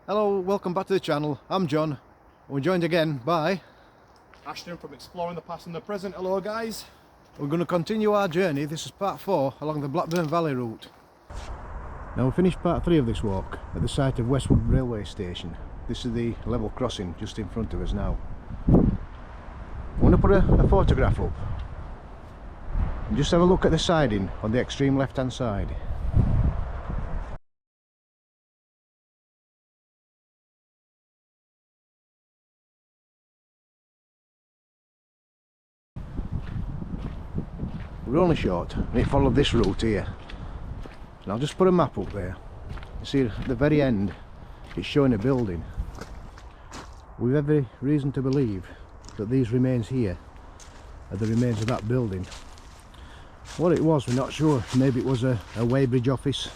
Hello, welcome back to the channel. I'm John. We're joined again by Ashton from Exploring the Past and the Present. Hello guys. We're going to continue our journey. This is part 4 along the Blackburn Valley route. Now we finished part 3 of this walk at the site of Westwood Railway Station. This is the level crossing just in front of us now. I want to put a photograph up and just have a look at the siding on the extreme left hand side. We're only short and it followed this route here. And I'll just put a map up there. You see at the very end it's showing a building. We've every reason to believe that these remains here are the remains of that building. What it was we're not sure. Maybe it was a weighbridge office.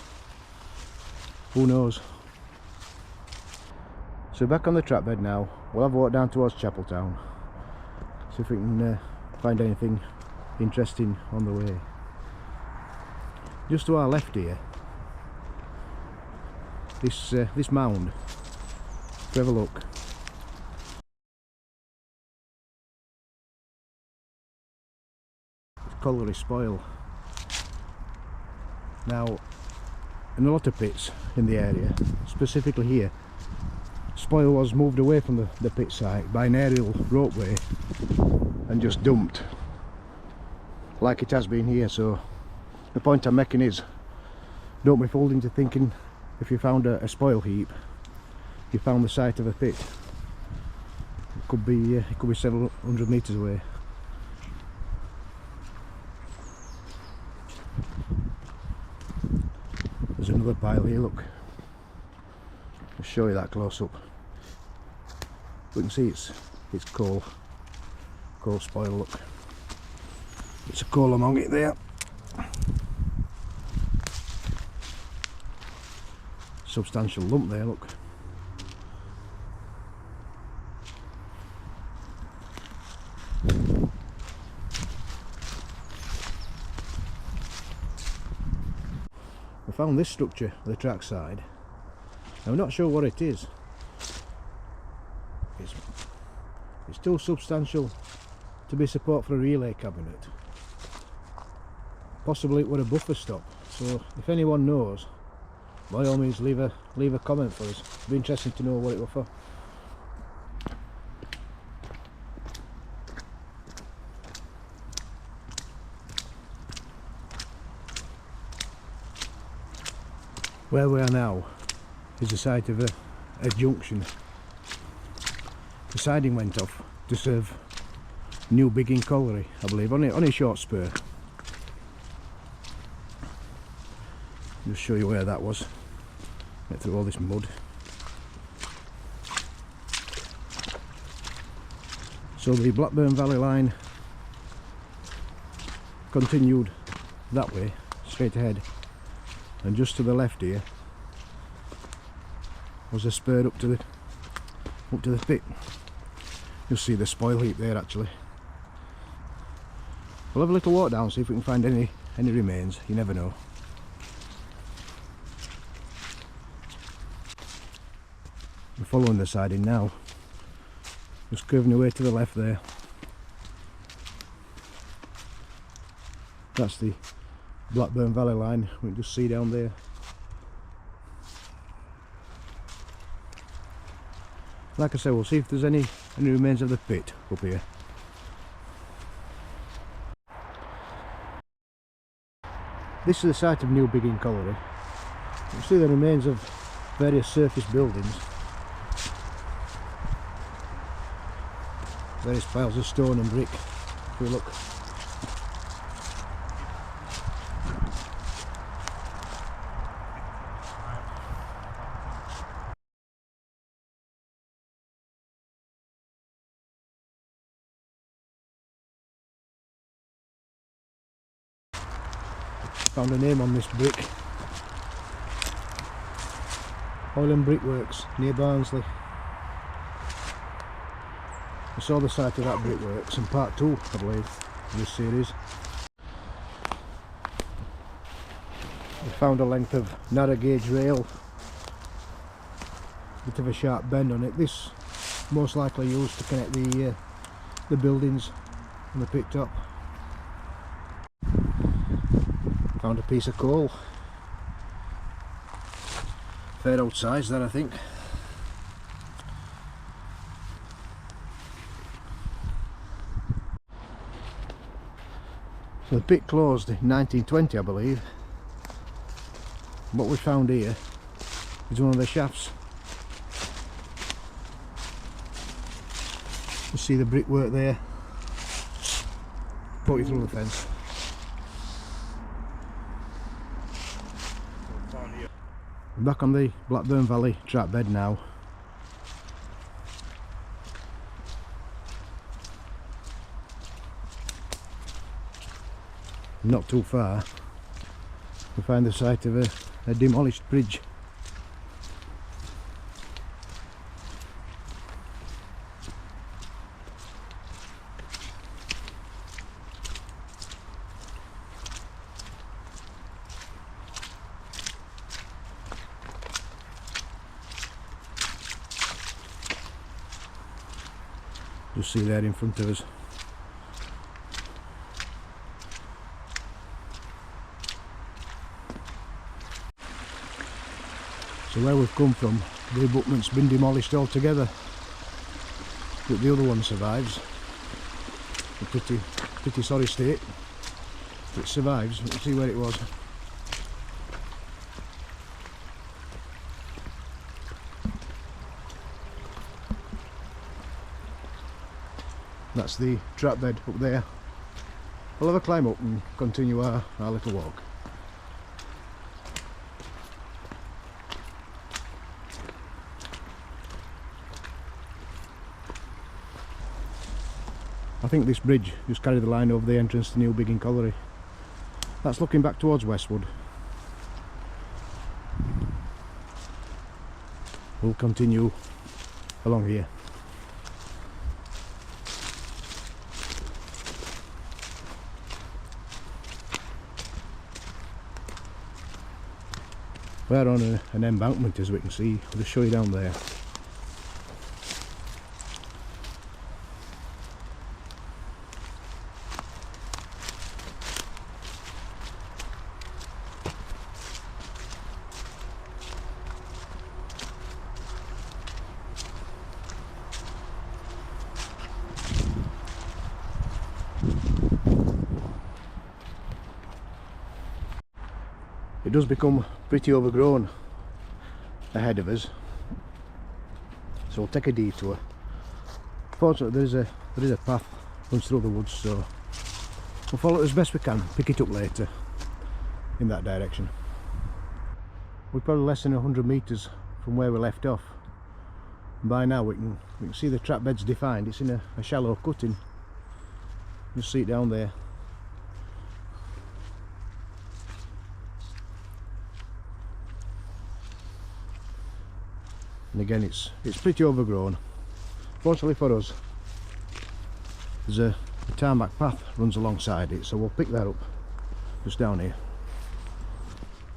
Who knows. So back on the track bed now. We'll have a walk down towards Chapeltown. See if we can find anything interesting on the way. Just to our left here, this mound. Let's have a look. It's colliery spoil. Now, in a lot of pits in the area, specifically here, spoil was moved away from the pit site by an aerial ropeway and just dumped like it has been here. So the point I'm making is, don't be fooled into thinking if you found a spoil heap you found the site of a pit. It could be several hundred metres away. There's another pile here, look. I'll show you that close up. We can see it's coal spoil, look. It's a coal among it there. Substantial lump there, look. We found this structure on the track side. I'm not sure what it is. It's too substantial to be support for a relay cabinet. Possibly it were a buffer stop. So if anyone knows, by all means leave a comment for us. It'd be interesting to know what it were for. Where we are now is the site of a junction. The siding went off to serve New Biggin Colliery, I believe, on a short spur. Just show you where that was. Get through all this mud. So the Blackburn Valley line continued that way, straight ahead, and just to the left here was a spur up to the pit. You'll see the spoil heap there actually. We'll have a little walk down, see if we can find any remains. You never know. We're following the siding now, just curving away to the left there. That's the Blackburn Valley line we can just see down there. Like I said, we'll see if there's any remains of the pit up here. This is the site of New Biggin Colliery. You see the remains of various surface buildings. Various piles of stone and brick. If we look. Found a name on this brick. Oil and Brickworks near Barnsley. I saw the site of that brickworks in part 2, I believe, of this series. We found a length of narrow gauge rail bit of a sharp bend on it. This most likely used to connect the buildings on the pit top. Found a piece of coal, fair old size that, I think. So the pit closed in 1920, I believe. What we found here is one of the shafts. You see the brickwork there. Put you through the fence. I'm back on the Blackburn Valley trap bed now. Not too far, we find the site of a demolished bridge. Just see there in front of us. So where we've come from, the abutment's been demolished altogether, but the other one survives. A pretty sorry state. It survives. Let's see where it was. That's the trap bed up there. We'll have a climb up and continue our little walk. I think this bridge just carried the line over the entrance to New Biggin Colliery. That's looking back towards Westwood. We'll continue along here. We're on an embankment, as we can see. I'll just show you down there. It does become pretty overgrown ahead of us, so we'll take a detour. Fortunately there is a path runs through the woods, so we'll follow it as best we can, pick it up later in that direction. We're probably less than 100 metres from where we left off, and by now we can see the trap bed's defined. It's in a shallow cutting. You see it down there. And again, it's pretty overgrown. Fortunately for us, there's a tarmac path runs alongside it, so we'll pick that up just down here.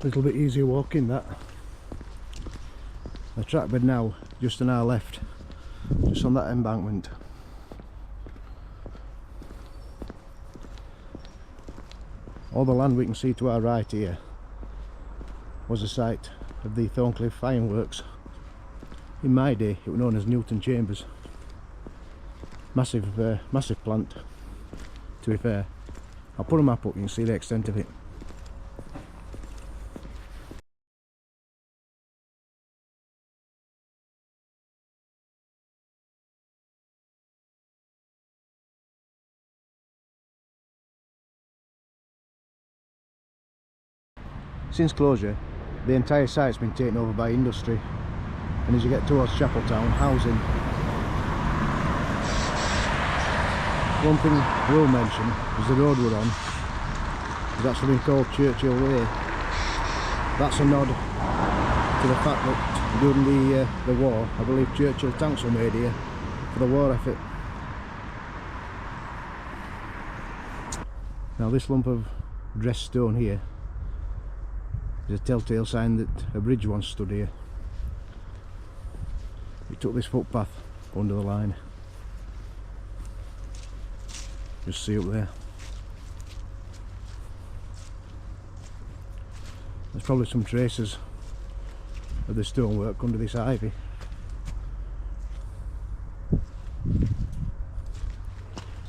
A little bit easier walking, that. The track bed now just on our left, just on that embankment. All the land we can see to our right here was the site of the Thorncliffe Ironworks. In my day it was known as Newton Chambers. Massive plant, to be fair. I'll put a map up, you can see the extent of it. Since closure, the entire site's been taken over by industry, and as you get towards Chapeltown, housing. One thing I will mention is the road we're on is actually been called Churchill Way. That's a nod to the fact that during the war, I believe Churchill tanks were made here for the war effort. Now this lump of dressed stone here is a telltale sign that a bridge once stood here. took this footpath under the line. Just see up there. There's probably some traces of the stonework under this ivy.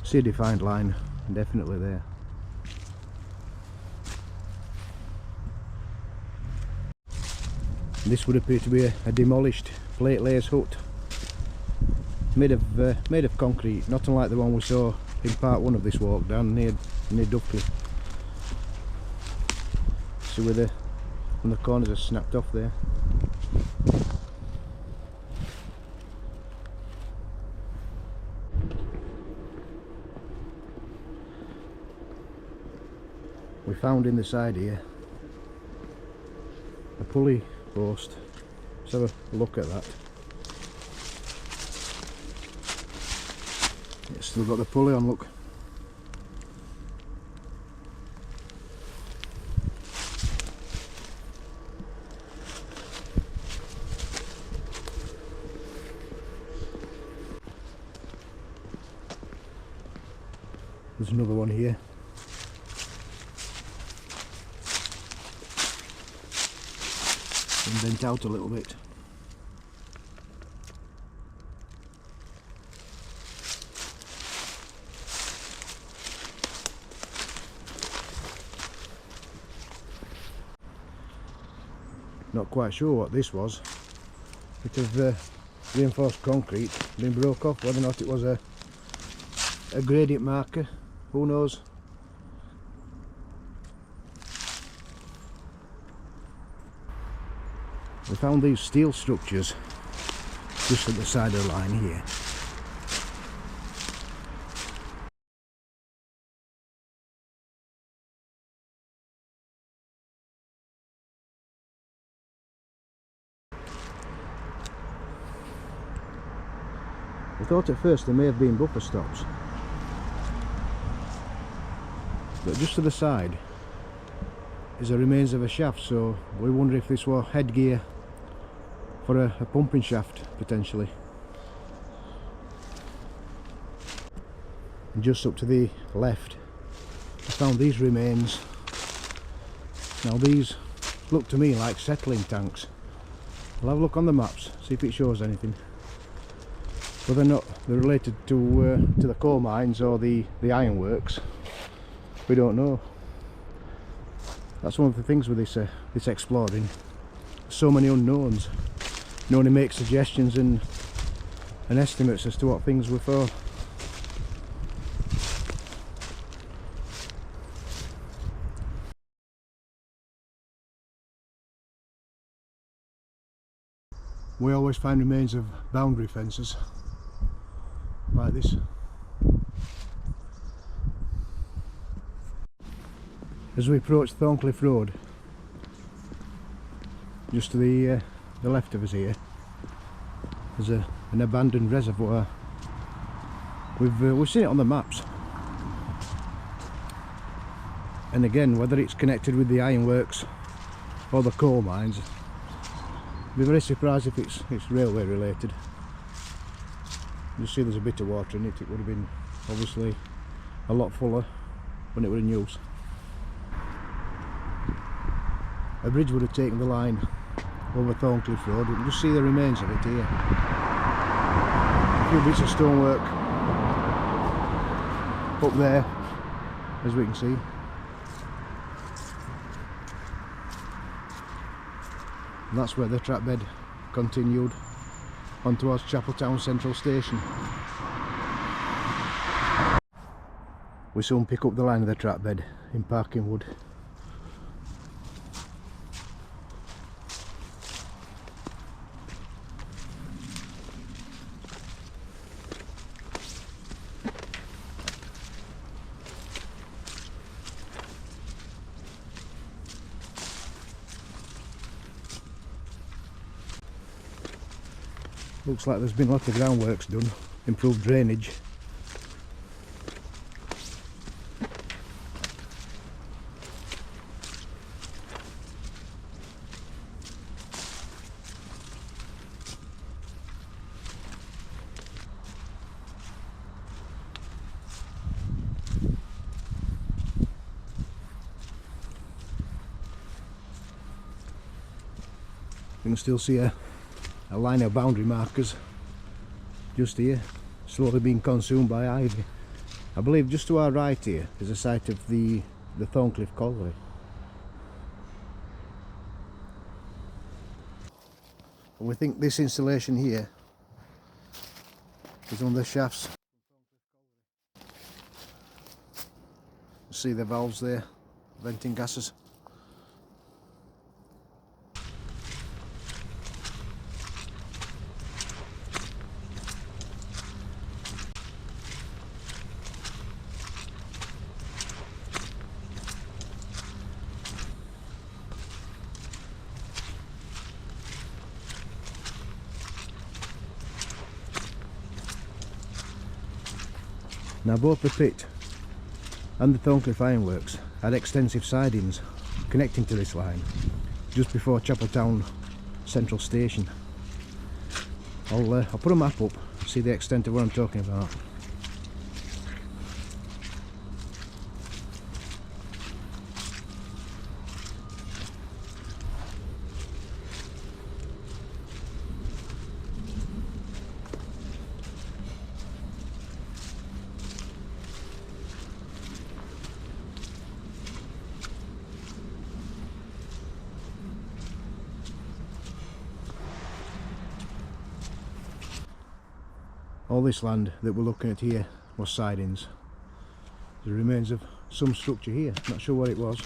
See a defined line, definitely there. This would appear to be a demolished plate layers hut, made of concrete, not unlike the one we saw in part 1 of this walk down near Duffy. See where the corners are snapped off there. We found in the side here a pulley post. Let's have a look at that. It's still got the pulley on, look. There's another one here. And bent out a little bit. Not quite sure what this was. Bit of reinforced concrete been broke off. Whether or not it was a gradient marker, who knows. We found these steel structures just at the side of the line here. We thought at first they may have been buffer stops, but just to the side is the remains of a shaft, so we wonder if this were headgear for a pumping shaft potentially. And just up to the left I found these remains. Now these look to me like settling tanks. I'll have a look on the maps, see if it shows anything. Whether or not they're related to the coal mines or the ironworks, we don't know. That's one of the things with this exploring. So many unknowns. You can only make suggestions and estimates as to what things were for. We always find remains of boundary fences like this. As we approach Thorncliffe Road, just to the left of us here, there's an abandoned reservoir. We've seen it on the maps, and again, whether it's connected with the ironworks or the coal mines, I'd be very surprised if it's railway related. You see there's a bit of water in it. It would have been obviously a lot fuller when it was in use. A bridge would have taken the line over Thorncliffe Road. You can just see the remains of it here. A few bits of stonework up there, as we can see. And that's where the track bed continued on towards Chapeltown Central Station. We soon pick up the line of the track bed in Parkingwood. Looks like there's been lots of groundworks done, improved drainage. can still see a line of boundary markers just here, slowly being consumed by ivy. I believe just to our right here is a site of the Thorncliffe Colliery. And we think this installation here is one of the shafts. See the valves there, venting gases. Now both the pit and the Thorncliffe Ironworks had extensive sidings connecting to this line just before Chapeltown Central Station. I'll put a map up, see the extent of what I'm talking about. All this land that we're looking at here was sidings. The remains of some structure here, not sure what it was.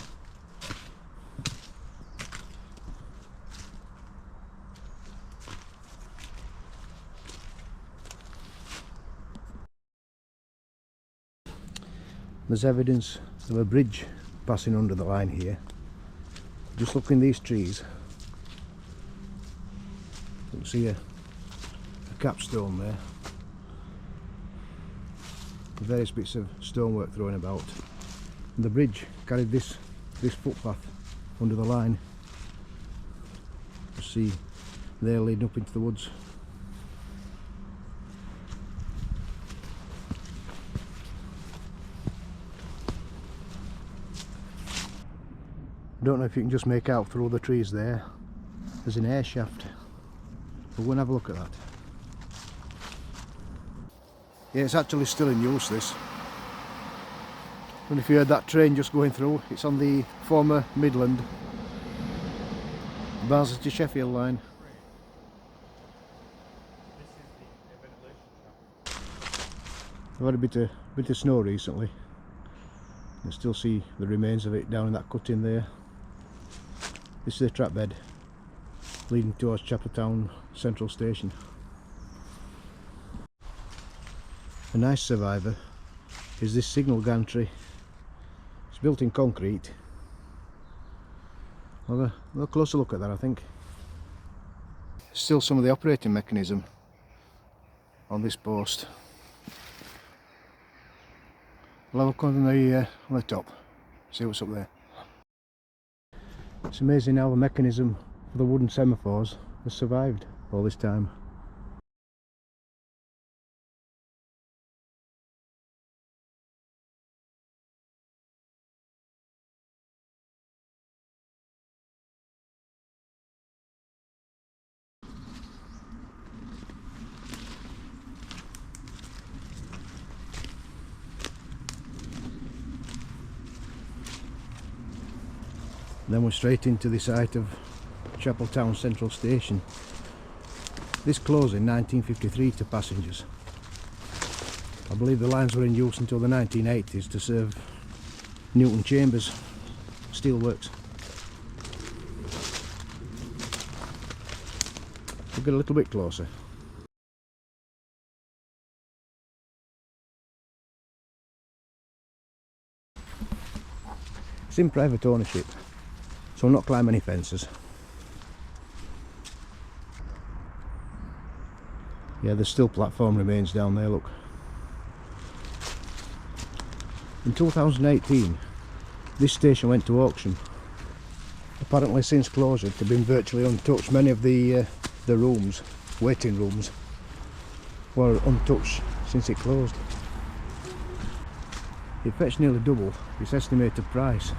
There's evidence of a bridge passing under the line here. Just look in these trees. You can see a capstone there. Various bits of stonework thrown about. And the bridge carried this footpath under the line. You see there leading up into the woods. I don't know if you can just make out through the trees there. There's an air shaft. We're going to have a look at that. Yeah, it's actually still in use, this. And if you heard that train just going through, it's on the former Midland Barnsley to Sheffield line. I've had a bit of snow recently. You can still see the remains of it down in that cutting there. This is the trap bed leading towards Chapeltown Central Station. A nice survivor is this signal gantry. It's built in concrete. We'll have a closer look at that, I think. Still some of the operating mechanism on this post. We'll have a look on the top, see what's up there. It's amazing how the mechanism for the wooden semaphores has survived all this time. Then we're straight into the site of Chapeltown Central Station. This closed in 1953 to passengers. I believe the lines were in use until the 1980s to serve Newton Chambers steelworks. We'll get a little bit closer. It's in private ownership, so I'll not climb any fences. Yeah, there's still platform remains down there, look. In 2018, this station went to auction. Apparently since closure it had been virtually untouched. Many of the rooms, waiting rooms, were untouched since it closed. It fetched nearly double its estimated price.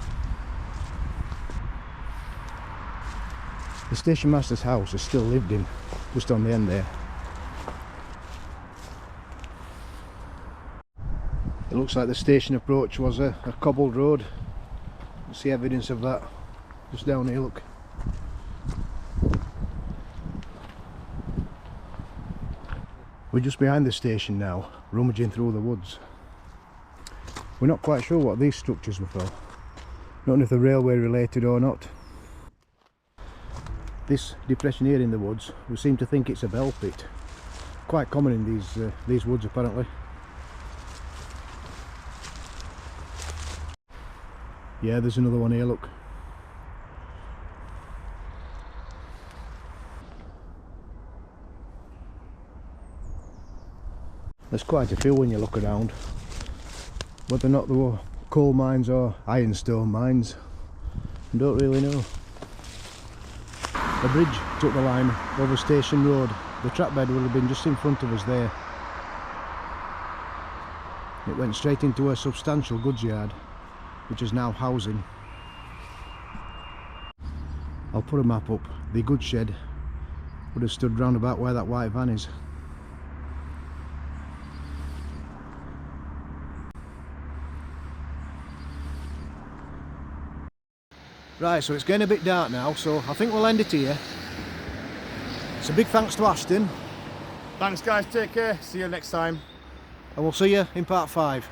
The station master's house is still lived in, just on the end there. It looks like the station approach was a cobbled road. You see evidence of that just down here, look. We're just behind the station now, rummaging through the woods. We're not quite sure what these structures were for. Don't know if they're railway related or not. This depression here in the woods, we seem to think it's a bell pit. Quite common in these woods apparently. Yeah, there's another one here, look. There's quite a few when you look around. Whether or not they were coal mines or ironstone mines, I don't really know. A bridge took the line over Station Road. The track bed would have been just in front of us there. It went straight into a substantial goods yard, which is now housing. I'll put a map up. The goods shed would have stood round about where that white van is. Right, so it's getting a bit dark now, so I think we'll end it here. So big thanks to Ashton. Thanks guys, take care, see you next time. And we'll see you in part 5.